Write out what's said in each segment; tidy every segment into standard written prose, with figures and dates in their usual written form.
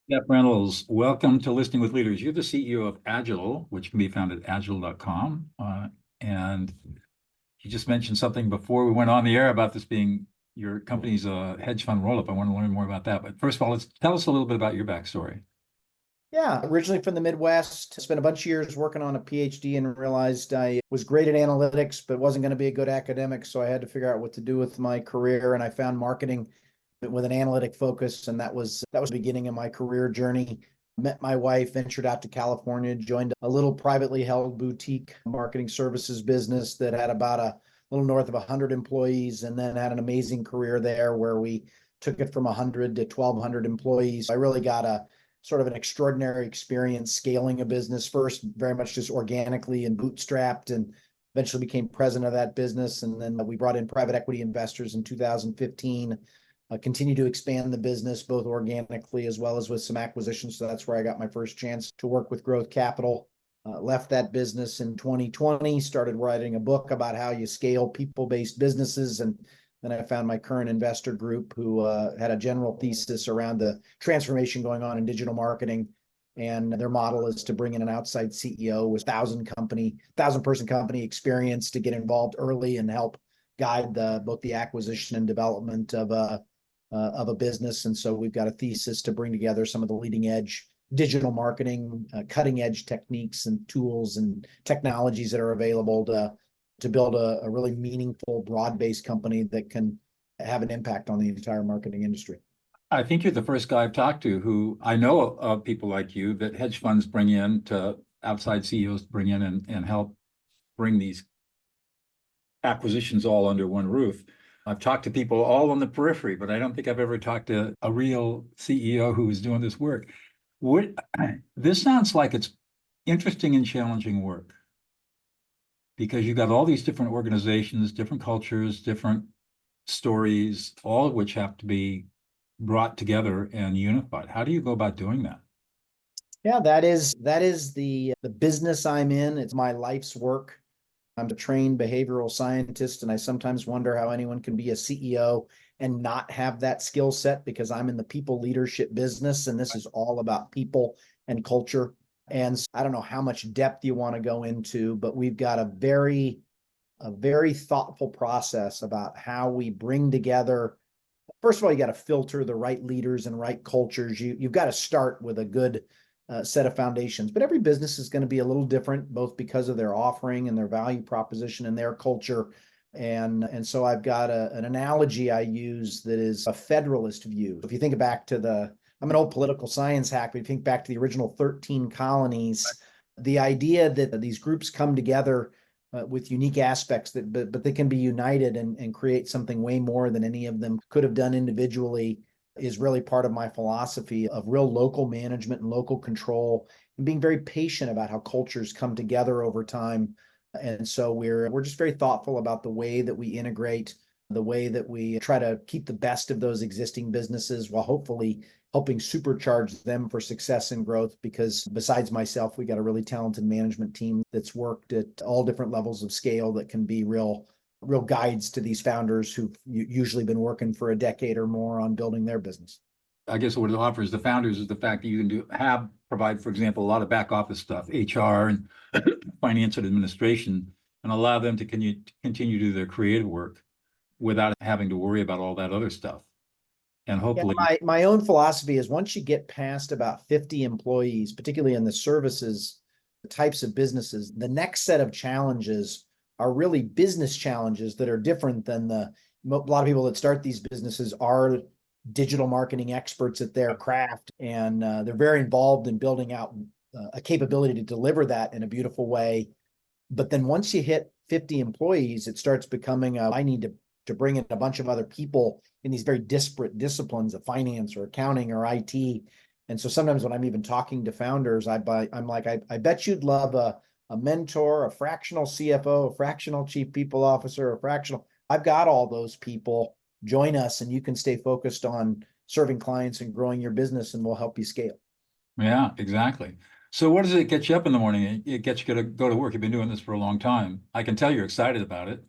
Jeff Reynolds, welcome to Listening with Leaders. You're the CEO of Agital, which can be found at agital.com. And you just mentioned something before we went on the air about this being your company's hedge fund roll-up. I want to learn more about that. But first of all, let's tell us a little bit about your backstory. Yeah, originally from the Midwest, spent a bunch of years working on a PhD and realized I was great at analytics, but wasn't going to be a good academic. So I had to figure out what to do with my career. And I found marketing with an analytic focus. And that was the beginning of my career journey. Met my wife, ventured out to California, joined a little privately held boutique marketing services business that had about a little north of 100 employees, and then had an amazing career there where we took it from 100 to 1,200 employees. I really got a sort of an extraordinary experience scaling a business, first very much just organically and bootstrapped, and eventually became president of that business. And then we brought in private equity investors in 2015, continued to expand the business both organically as well as with some acquisitions. So that's where I got my first chance to work with growth capital. Left that business in 2020, started writing a book about how you scale people-based businesses. And then I found my current investor group who had a general thesis around the transformation going on in digital marketing. And their model is to bring in an outside CEO with 1,000-person company experience to get involved early and help guide both the acquisition and development of a business. And so we've got a thesis to bring together some of the leading edge digital marketing, cutting edge techniques and tools and technologies that are available to build a really meaningful, broad-based company that can have an impact on the entire marketing industry. I think you're the first guy I've talked to who I know of people like you that hedge funds bring in to outside CEOs to bring in and help bring these acquisitions all under one roof. I've talked to people all on the periphery, but I don't think I've ever talked to a real CEO who is doing this work. This sounds like it's interesting and challenging work because you've got all these different organizations, different cultures, different stories, all of which have to be brought together and unified. How do you go about doing that? Yeah, that is the business I'm in. It's my life's work. I'm a trained behavioral scientist, and I sometimes wonder how anyone can be a CEO and not have that skill set, because I'm in the people leadership business, and this is all about people and culture. And I don't know how much depth you want to go into, but we've got a very thoughtful process about how we bring together. First of all, you got to filter the right leaders and right cultures. You've got to start with a good set of foundations, but every business is going to be a little different, both because of their offering and their value proposition and their culture. And so I've got an analogy I use that is a federalist view. If you think back to I'm an old political science hack, but if you think back to the original 13 colonies, the idea that these groups come together with unique aspects but they can be united and create something way more than any of them could have done individually is really part of my philosophy of real local management and local control, and being very patient about how cultures come together over time. And so we're just very thoughtful about the way that we integrate, the way that we try to keep the best of those existing businesses while hopefully helping supercharge them for success and growth. Because besides myself, we got a really talented management team that's worked at all different levels of scale that can be real guides to these founders who've usually been working for a decade or more on building their business. I guess what it offers the founders is the fact that you can provide, for example, a lot of back office stuff, HR and finance and administration, and allow them to continue to do their creative work without having to worry about all that other stuff. And hopefully, my own philosophy is once you get past about 50 employees, particularly in the services types of businesses, the next set of challenges are really business challenges that are different than a lot of people that start these businesses are digital marketing experts at their craft, and they're very involved in building out a capability to deliver that in a beautiful way. But then once you hit 50 employees, it starts becoming I need to bring in a bunch of other people in these very disparate disciplines of finance or accounting or IT. And so sometimes when I'm even talking to founders, I'm like, I bet you'd love a mentor, a fractional CFO, a fractional chief people officer, I've got all those people. Join us and you can stay focused on serving clients and growing your business, and we'll help you scale. Yeah, exactly. So what does it get you up in the morning? It gets you to go to work. You've been doing this for a long time. I can tell you're excited about it.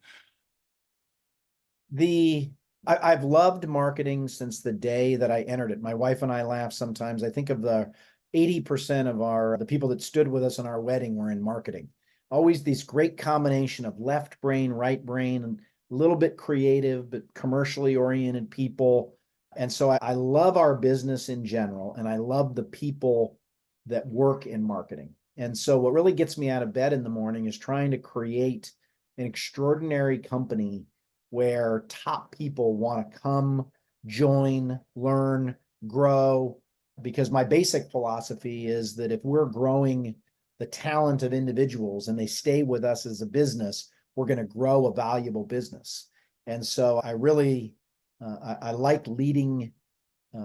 The I've loved marketing since the day that I entered it. My wife and I laugh sometimes. I think of the 80% of the people that stood with us in our wedding were in marketing. Always this great combination of left brain, right brain, and a little bit creative, but commercially oriented people. And so I love our business in general, and I love the people that work in marketing. And so what really gets me out of bed in the morning is trying to create an extraordinary company where top people want to come, join, learn, grow. Because my basic philosophy is that if we're growing the talent of individuals and they stay with us as a business, we're going to grow a valuable business. And so I really, I like leading.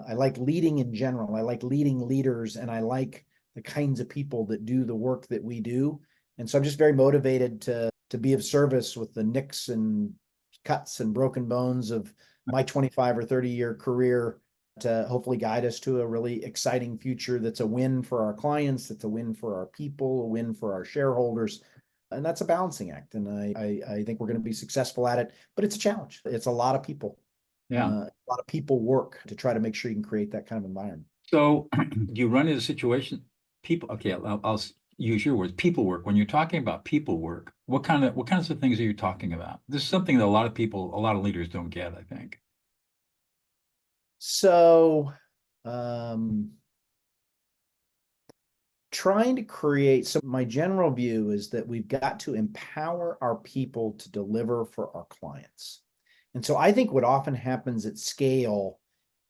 I like leading in general. I like leading leaders, and I like the kinds of people that do the work that we do. And so I'm just very motivated to be of service with the nicks and cuts and broken bones of my 25 or 30-year career to hopefully guide us to a really exciting future that's a win for our clients, that's a win for our people, a win for our shareholders. And that's a balancing act. And I think we're going to be successful at it, but it's a challenge. It's a lot of people. Yeah. A lot of people work to try to make sure you can create that kind of environment. So you run into a situation, people, okay, I'll use your words, people work. When you're talking about people work, what kinds of things are you talking about? This is something that a lot of leaders don't get, I think. So trying to create, so my general view is that we've got to empower our people to deliver for our clients. And so I think what often happens at scale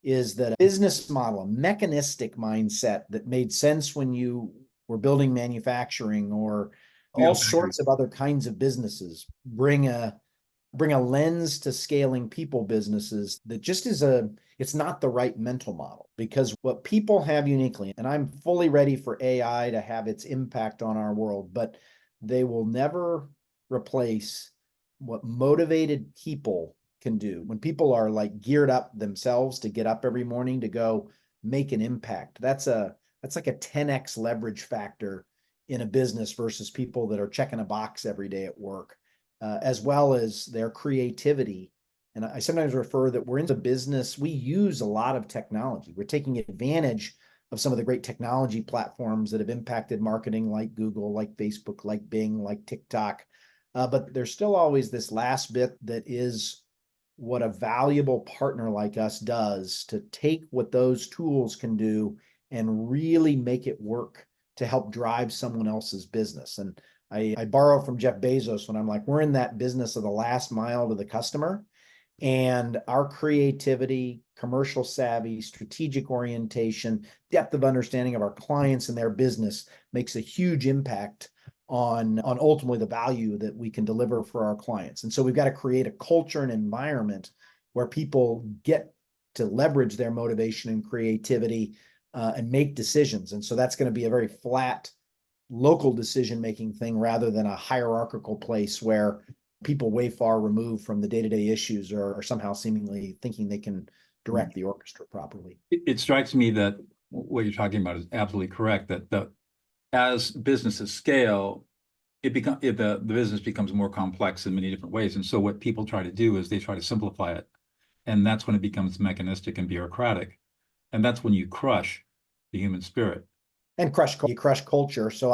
is that a business model, a mechanistic mindset that made sense when you were building manufacturing or all sorts of other kinds of businesses, bring a lens to scaling people businesses that just it's not the right mental model. Because what people have uniquely, and I'm fully ready for AI to have its impact on our world, but they will never replace what motivated people can do. When people are like geared up themselves to get up every morning to go make an impact, that's like a 10x leverage factor in a business versus people that are checking a box every day at work. As well as their creativity. And I sometimes refer that we're into business. We use a lot of technology. We're taking advantage of some of the great technology platforms that have impacted marketing, like Google, like Facebook, like Bing, like TikTok. But there's still always this last bit that is what a valuable partner like us does, to take what those tools can do and really make it work to help drive someone else's business. And I borrow from Jeff Bezos when I'm like, we're in that business of the last mile to the customer, and our creativity, commercial savvy, strategic orientation, depth of understanding of our clients and their business makes a huge impact on ultimately the value that we can deliver for our clients. And so we've got to create a culture and environment where people get to leverage their motivation and creativity and make decisions. And so that's going to be a very flat local decision-making thing rather than a hierarchical place where people way far removed from the day-to-day issues are somehow seemingly thinking they can direct the orchestra properly. It strikes me that what you're talking about is absolutely correct, that as businesses scale, the business becomes more complex in many different ways. And so what people try to do is they try to simplify it. And that's when it becomes mechanistic and bureaucratic. And that's when you crush the human spirit. And you crush culture. So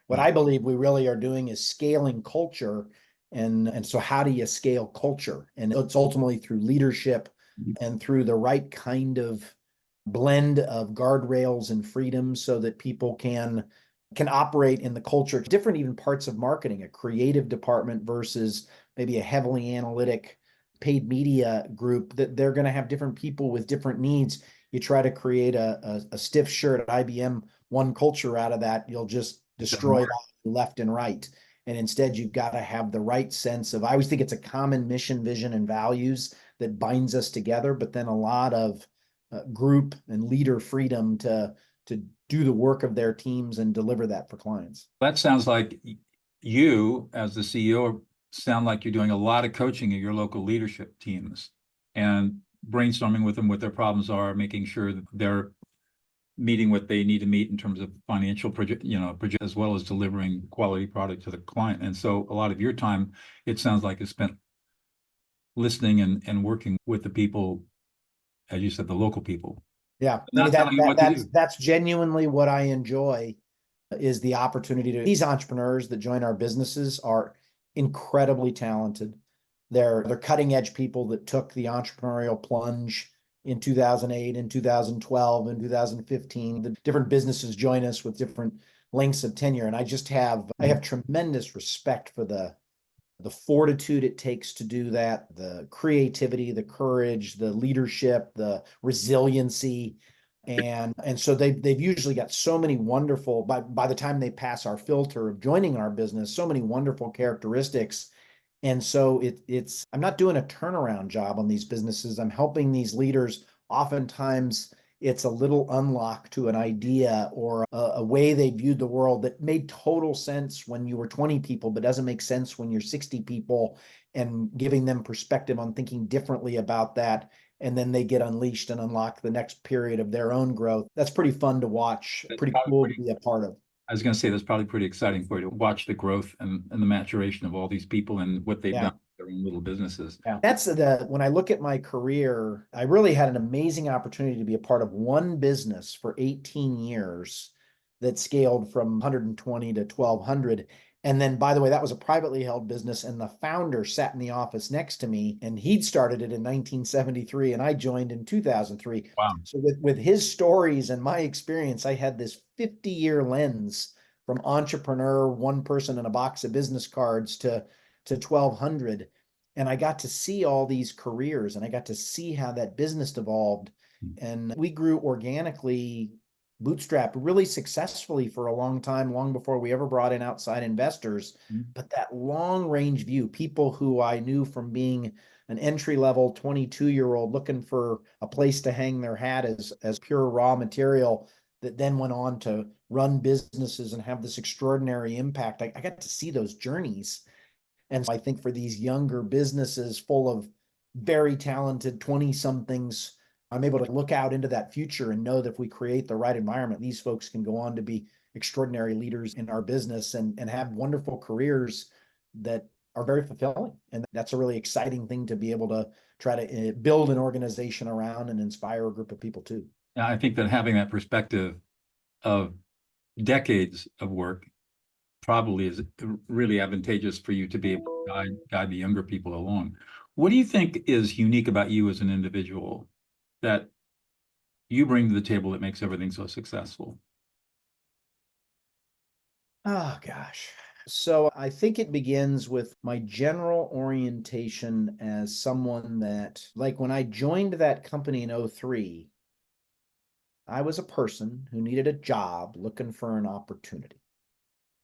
what I believe we really are doing is scaling culture. And so how do you scale culture? And it's ultimately through leadership and through the right kind of blend of guardrails and freedom so that people can operate in the culture. Different even parts of marketing, a creative department versus maybe a heavily analytic paid media group, that they're going to have different people with different needs. You try to create a stiff shirt at IBM, one culture out of that, you'll just destroy that left and right. And instead, you've got to have the right sense of, I always think it's a common mission, vision, and values that binds us together, but then a lot of group and leader freedom to do the work of their teams and deliver that for clients. That sounds like you, as the CEO, sound like you're doing a lot of coaching of your local leadership teams and brainstorming with them what their problems are, making sure that they're meeting what they need to meet in terms of financial project, as well as delivering quality product to the client. And so a lot of your time, it sounds like, is spent listening and working with the people, as you said, the local people, Yeah, I mean not telling you what to do. that's genuinely what I enjoy, is the opportunity to, these entrepreneurs that join our businesses are incredibly talented. They're cutting edge people that took the entrepreneurial plunge in 2008 and 2012 and 2015. The different businesses join us with different lengths of tenure, and I have tremendous respect for the fortitude it takes to do that, the creativity, the courage, the leadership, the resiliency. And so they've usually got so many wonderful, by the time they pass our filter of joining our business, so many wonderful characteristics. And so it's I'm not doing a turnaround job on these businesses. I'm helping these leaders. Oftentimes it's a little unlock to an idea or a way they viewed the world that made total sense when you were 20 people, but doesn't make sense when you're 60 people, and giving them perspective on thinking differently about that. And then they get unleashed and unlock the next period of their own growth. That's pretty fun to watch, That's pretty probably cool to pretty, be a part of. I was going to say that's probably pretty exciting for you to watch the growth and the maturation of all these people and what they've Yeah. done with their own little businesses. Yeah. That's when I look at my career, I really had an amazing opportunity to be a part of one business for 18 years that scaled from 120 to 1200. And then, by the way, that was a privately held business, and the founder sat in the office next to me, and he'd started it in 1973, and I joined in 2003. Wow. So with his stories and my experience, I had this 50-year lens from entrepreneur, one person and a box of business cards to 1200. And I got to see all these careers, and I got to see how that business evolved. And we grew organically, bootstrapped really successfully for a long time, long before we ever brought in outside investors. But that long range view, people who I knew from being an entry level 22-year-old looking for a place to hang their hat as pure raw material, that then went on to run businesses and have this extraordinary impact. I got to see those journeys. And so I think for these younger businesses full of very talented 20 somethings, I'm able to look out into that future and know that if we create the right environment, these folks can go on to be extraordinary leaders in our business and have wonderful careers that are very fulfilling. And that's a really exciting thing to be able to try to build an organization around and inspire a group of people too. Yeah, I think that having that perspective of decades of work probably is really advantageous for you to be able to guide the younger people along. What do you think is unique about you as an individual that you bring to the table that makes everything so successful? Oh, gosh. So I think it begins with my general orientation as someone that, like when I joined that company in 03, I was a person who needed a job looking for an opportunity.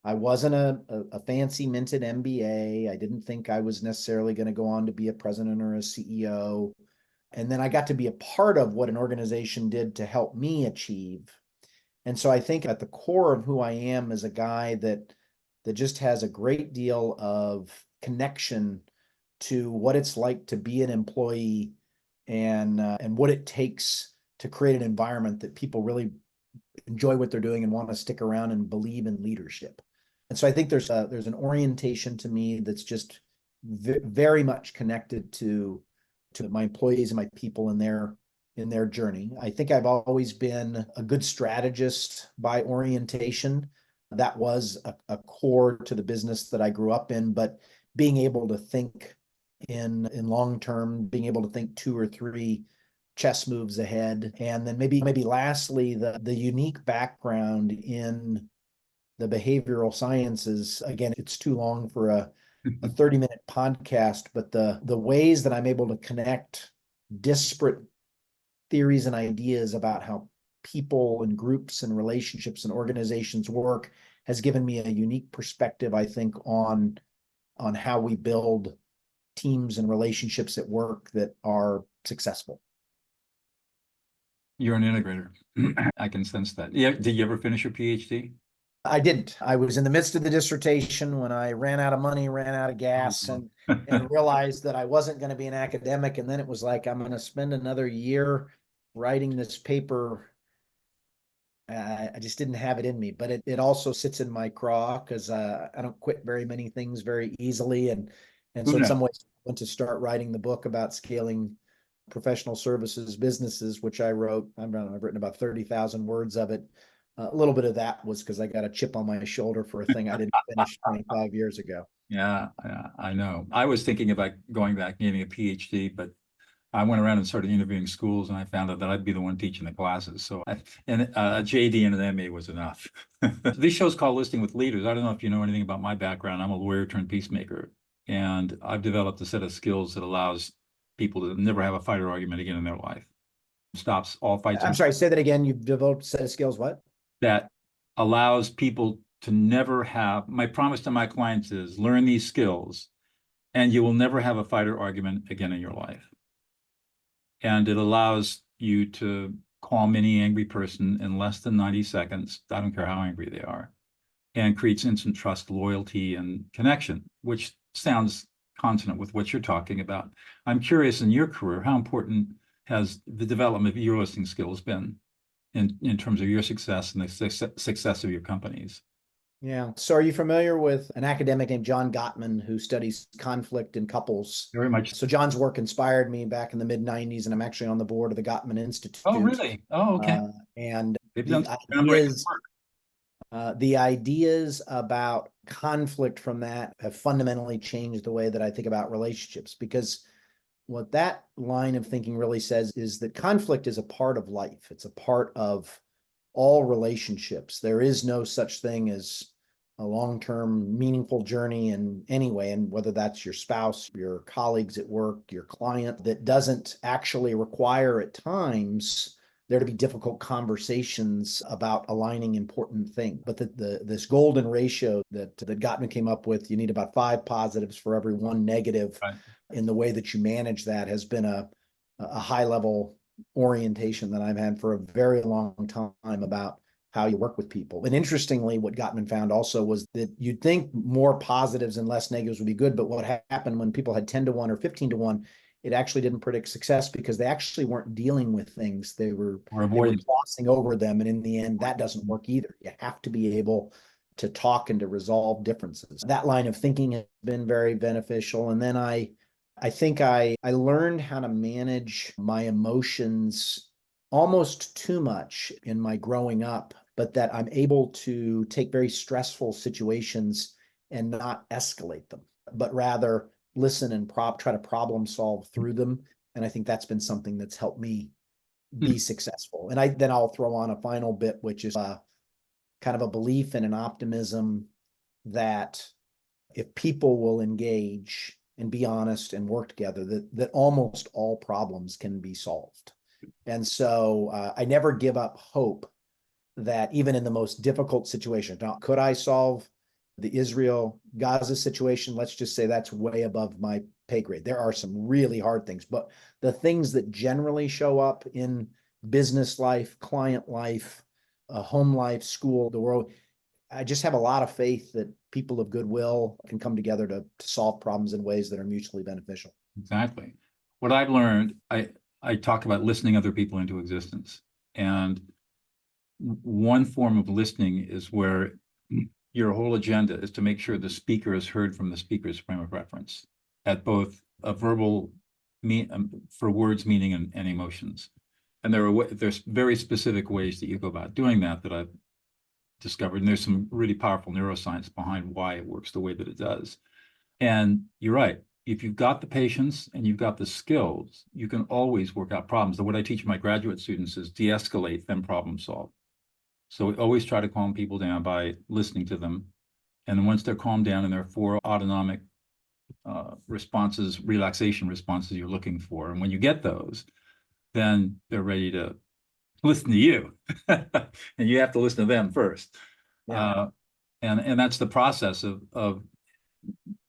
I wasn't a fancy minted MBA. I didn't think I was necessarily going to go on to be a president or a CEO. And then I got to be a part of what an organization did to help me achieve. And so I think at the core of who I am is a guy that just has a great deal of connection to what it's like to be an employee, and what it takes to create an environment that people really enjoy what they're doing and want to stick around and believe in leadership. And so I think there's an orientation to me that's just very much connected to my employees and my people in their journey. I think I've always been a good strategist by orientation. That was a core to the business that I grew up in, but being able to think in long term, being able to think 2 or 3 chess moves ahead. And then maybe lastly, the unique background in the behavioral sciences. Again, it's too long for a 30-minute podcast, but the ways that I'm able to connect disparate theories and ideas about how people and groups and relationships and organizations work has given me a unique perspective, I think, on how we build teams and relationships at work that are successful. You're an integrator. I can sense that. Yeah. Did you ever finish your PhD? I didn't. I was in the midst of the dissertation when I ran out of money, ran out of gas, and realized that I wasn't going to be an academic. And then it was like, I'm going to spend another year writing this paper. I just didn't have it in me, but it also sits in my craw because I don't quit very many things very easily. And Who so in knows? some ways, went to start writing the book about scaling professional services businesses, which I wrote. I've written about 30,000 words of it. A little bit of that was because I got a chip on my shoulder for a thing I didn't finish 25 years ago. Yeah, I know. I was thinking about going back and getting a PhD, but I went around and started interviewing schools, and I found out that I'd be the one teaching the classes. So, and a JD and an MA was enough. This show's called Listening with Leaders. I don't know if you know anything about my background. I'm a lawyer turned peacemaker, and I've developed a set of skills that allows people to never have a fight or argument again in their life. Stops all fights. I'm sorry, say that again. You've developed a set of skills, what? That allows people to never have. My promise to my clients is learn these skills, and you will never have a fight or argument again in your life. And it allows you to calm any angry person in less than 90 seconds. I don't care how angry they are, and creates instant trust, loyalty, and connection, which sounds consonant with what you're talking about. I'm curious, in your career, how important has the development of your listening skills been in terms of your success and the success of your companies? Yeah. So are you familiar with an academic named John Gottman who studies conflict in couples? Very much. So John's work inspired me back in the mid 90s, and I'm actually on the board of the Gottman Institute. Oh, really? Oh, okay. And The the ideas about conflict from that have fundamentally changed the way that I think about relationships, because what that line of thinking really says is that conflict is a part of life. It's a part of all relationships. There is no such thing as a long-term meaningful journey in any way, and whether that's your spouse, your colleagues at work, your client, that doesn't actually require at times there to be difficult conversations about aligning important things. But this golden ratio that Gottman came up with, you need about 5 positives for every 1 negative. Right. In the way that you manage that has been a high level orientation that I've had for a very long time about how you work with people. And interestingly, what Gottman found also was that you'd think more positives and less negatives would be good, but what happened when people had 10-1 or 15-1, it actually didn't predict success, because they actually weren't dealing with things. They were glossing over them. And in the end, that doesn't work either. You have to be able to talk and to resolve differences. That line of thinking has been very beneficial. And then I think I learned how to manage my emotions almost too much in my growing up, but that I'm able to take very stressful situations and not escalate them, but rather listen and try to problem solve through them. And I think that's been something that's helped me be successful. And then I'll throw on a final bit, which is kind of a belief and an optimism that if people will engage and be honest and work together, that almost all problems can be solved. And so I never give up hope that even in the most difficult situation. Now, could I solve the Israel-Gaza situation? Let's just say that's way above my pay grade. There are some really hard things, but the things that generally show up in business life, client life, home life, school, the world, I just have a lot of faith that people of goodwill can come together to solve problems in ways that are mutually beneficial. Exactly. What I've learned, I talk about listening other people into existence. And one form of listening is where your whole agenda is to make sure the speaker is heard from the speaker's frame of reference at both a verbal for words, meaning, and emotions. And there's very specific ways that you go about doing that I've discovered. And there's some really powerful neuroscience behind why it works the way that it does. And you're right. If you've got the patience and you've got the skills, you can always work out problems. So what I teach my graduate students is de-escalate, then problem solve. So we always try to calm people down by listening to them. And then once they're calmed down, and there are 4 autonomic responses, relaxation responses you're looking for. And when you get those, then they're ready to listen to you. And you have to listen to them first. Yeah. And that's the process of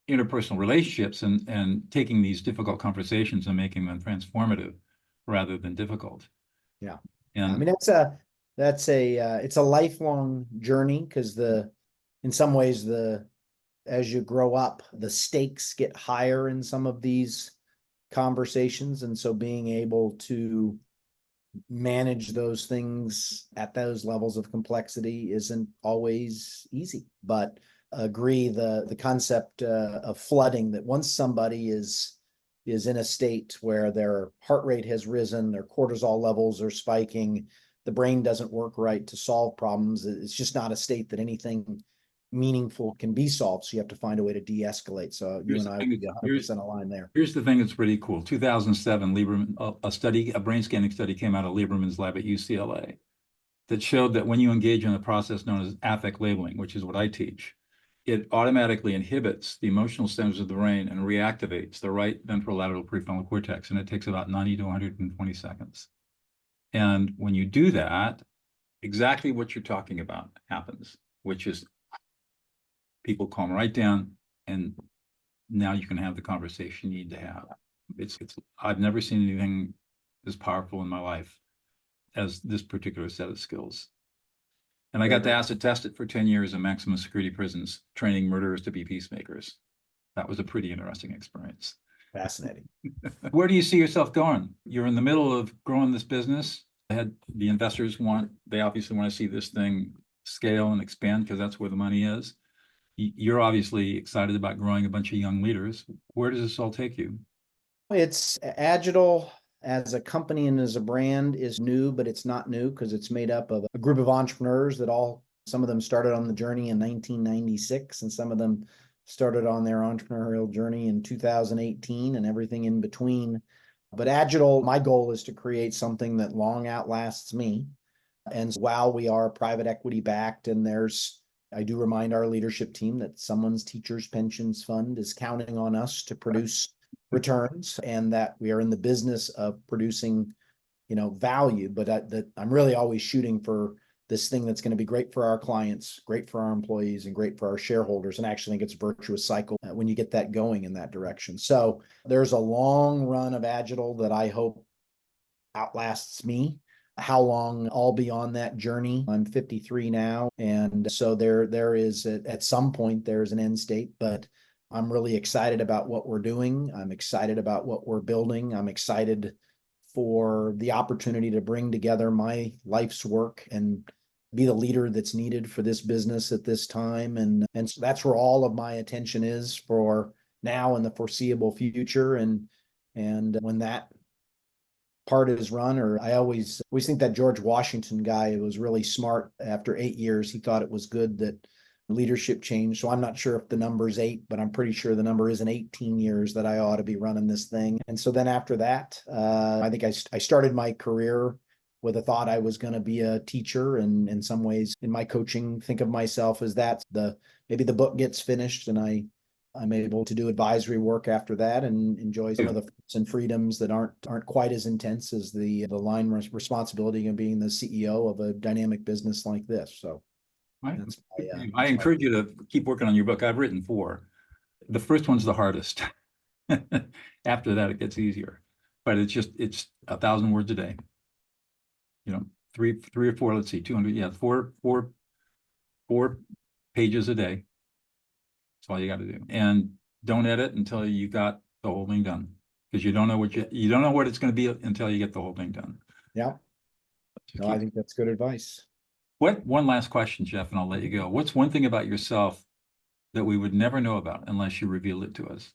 interpersonal relationships and taking these difficult conversations and making them transformative rather than difficult. Yeah. And I mean, it's a lifelong journey, because in some ways, as you grow up, the stakes get higher in some of these conversations. And so being able to manage those things at those levels of complexity isn't always easy. But agree, the concept of flooding, that once somebody is is in a state where their heart rate has risen, their cortisol levels are spiking, the brain doesn't work right to solve problems. It's just not a state that anything meaningful can be solved. So you have to find a way to de-escalate. So you Here's and the I thing would be that's- 100% aligned there. Here's the thing that's pretty cool. 2007, Lieberman, a brain scanning study came out of Lieberman's lab at UCLA that showed that when you engage in a process known as affect labeling, which is what I teach, it automatically inhibits the emotional centers of the brain and reactivates the right ventrolateral prefrontal cortex. And it takes about 90 to 120 seconds. And when you do that, exactly what you're talking about happens, which is people calm right down, and now you can have the conversation you need to have. I've never seen anything as powerful in my life as this particular set of skills. And I got to acid test it for 10 years in maximum security prisons, training murderers to be peacemakers. That was a pretty interesting experience. Fascinating. Where do you see yourself going? You're in the middle of growing this business. The investors they obviously want to see this thing scale and expand because that's where the money is. You're obviously excited about growing a bunch of young leaders. Where does this all take you? It's Agital as a company and as a brand is new, but it's not new because it's made up of a group of entrepreneurs that some of them started on the journey in 1996, and some of them started on their entrepreneurial journey in 2018 and everything in between. But Agital, my goal is to create something that long outlasts me. And while we are private equity backed, and I do remind our leadership team that someone's teacher's pensions fund is counting on us to produce returns, and that we are in the business of producing, value, but that I'm really always shooting for this thing that's going to be great for our clients, great for our employees, and great for our shareholders. And actually think it's a virtuous cycle when you get that going in that direction. So there's a long run of Agital that I hope outlasts me. How long I'll be on that journey. I'm 53 now. And so there is at some point there's an end state, but I'm really excited about what we're doing. I'm excited about what we're building. I'm excited for the opportunity to bring together my life's work and be the leader that's needed for this business at this time. And so that's where all of my attention is for now and the foreseeable future. And when that part is run, or I always think that George Washington guy was really smart. After 8 years, he thought it was good that leadership changed. So I'm not sure if the number's 8, but I'm pretty sure the number isn't 18 years that I ought to be running this thing. And so then after that, I think I started my career with a thought I was going to be a teacher. And in some ways in my coaching, think of myself as maybe the book gets finished and I'm able to do advisory work after that and enjoy some of the and freedoms that aren't quite as intense as the line responsibility of being the CEO of a dynamic business like this. So I encourage you to keep working on your book. I've written 4. The first one's the hardest. After that, it gets easier. But it's 1,000 words a day. 3 or 4. Let's see, 200. Yeah, 4 pages a day. That's all you got to do. And don't edit until you got the whole thing done, because you don't know what it's going to be until you get the whole thing done. Yeah. No, I think that's good advice. One last question, Jeff, and I'll let you go. What's one thing about yourself that we would never know about unless you reveal it to us?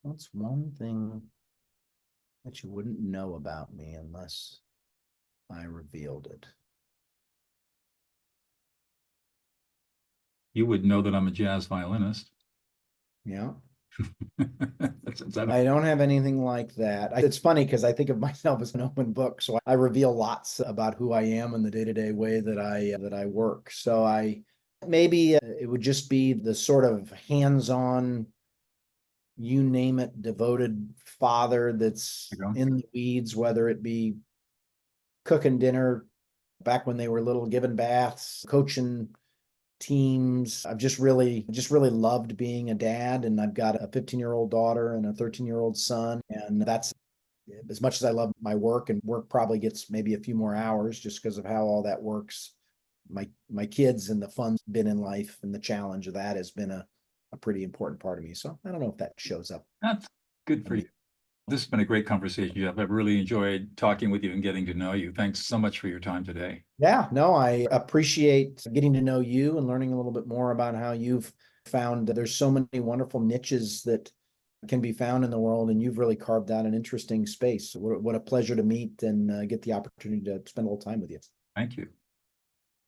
What's one thing that you wouldn't know about me unless I revealed it? You would know that I'm a jazz violinist. Yeah. I don't have anything like that. It's funny because I think of myself as an open book, so I reveal lots about who I am and the day-to-day way that I work. So maybe it would just be the sort of hands-on, you name it, devoted father that's in the weeds, whether it be cooking dinner back when they were little, giving baths, coaching teams. I've just really loved being a dad, and I've got a 15-year-old daughter and a 13-year-old son. And that's, as much as I love my work, and work probably gets maybe a few more hours just because of how all that works. My kids and the fun's been in life, and the challenge of that has been a pretty important part of me. So I don't know if that shows up. That's good for you. This has been a great conversation, Jeff. I've really enjoyed talking with you and getting to know you. Thanks so much for your time today. Yeah, no, I appreciate getting to know you and learning a little bit more about how you've found that there's so many wonderful niches that can be found in the world, and you've really carved out an interesting space. What a pleasure to meet and get the opportunity to spend a little time with you. Thank you.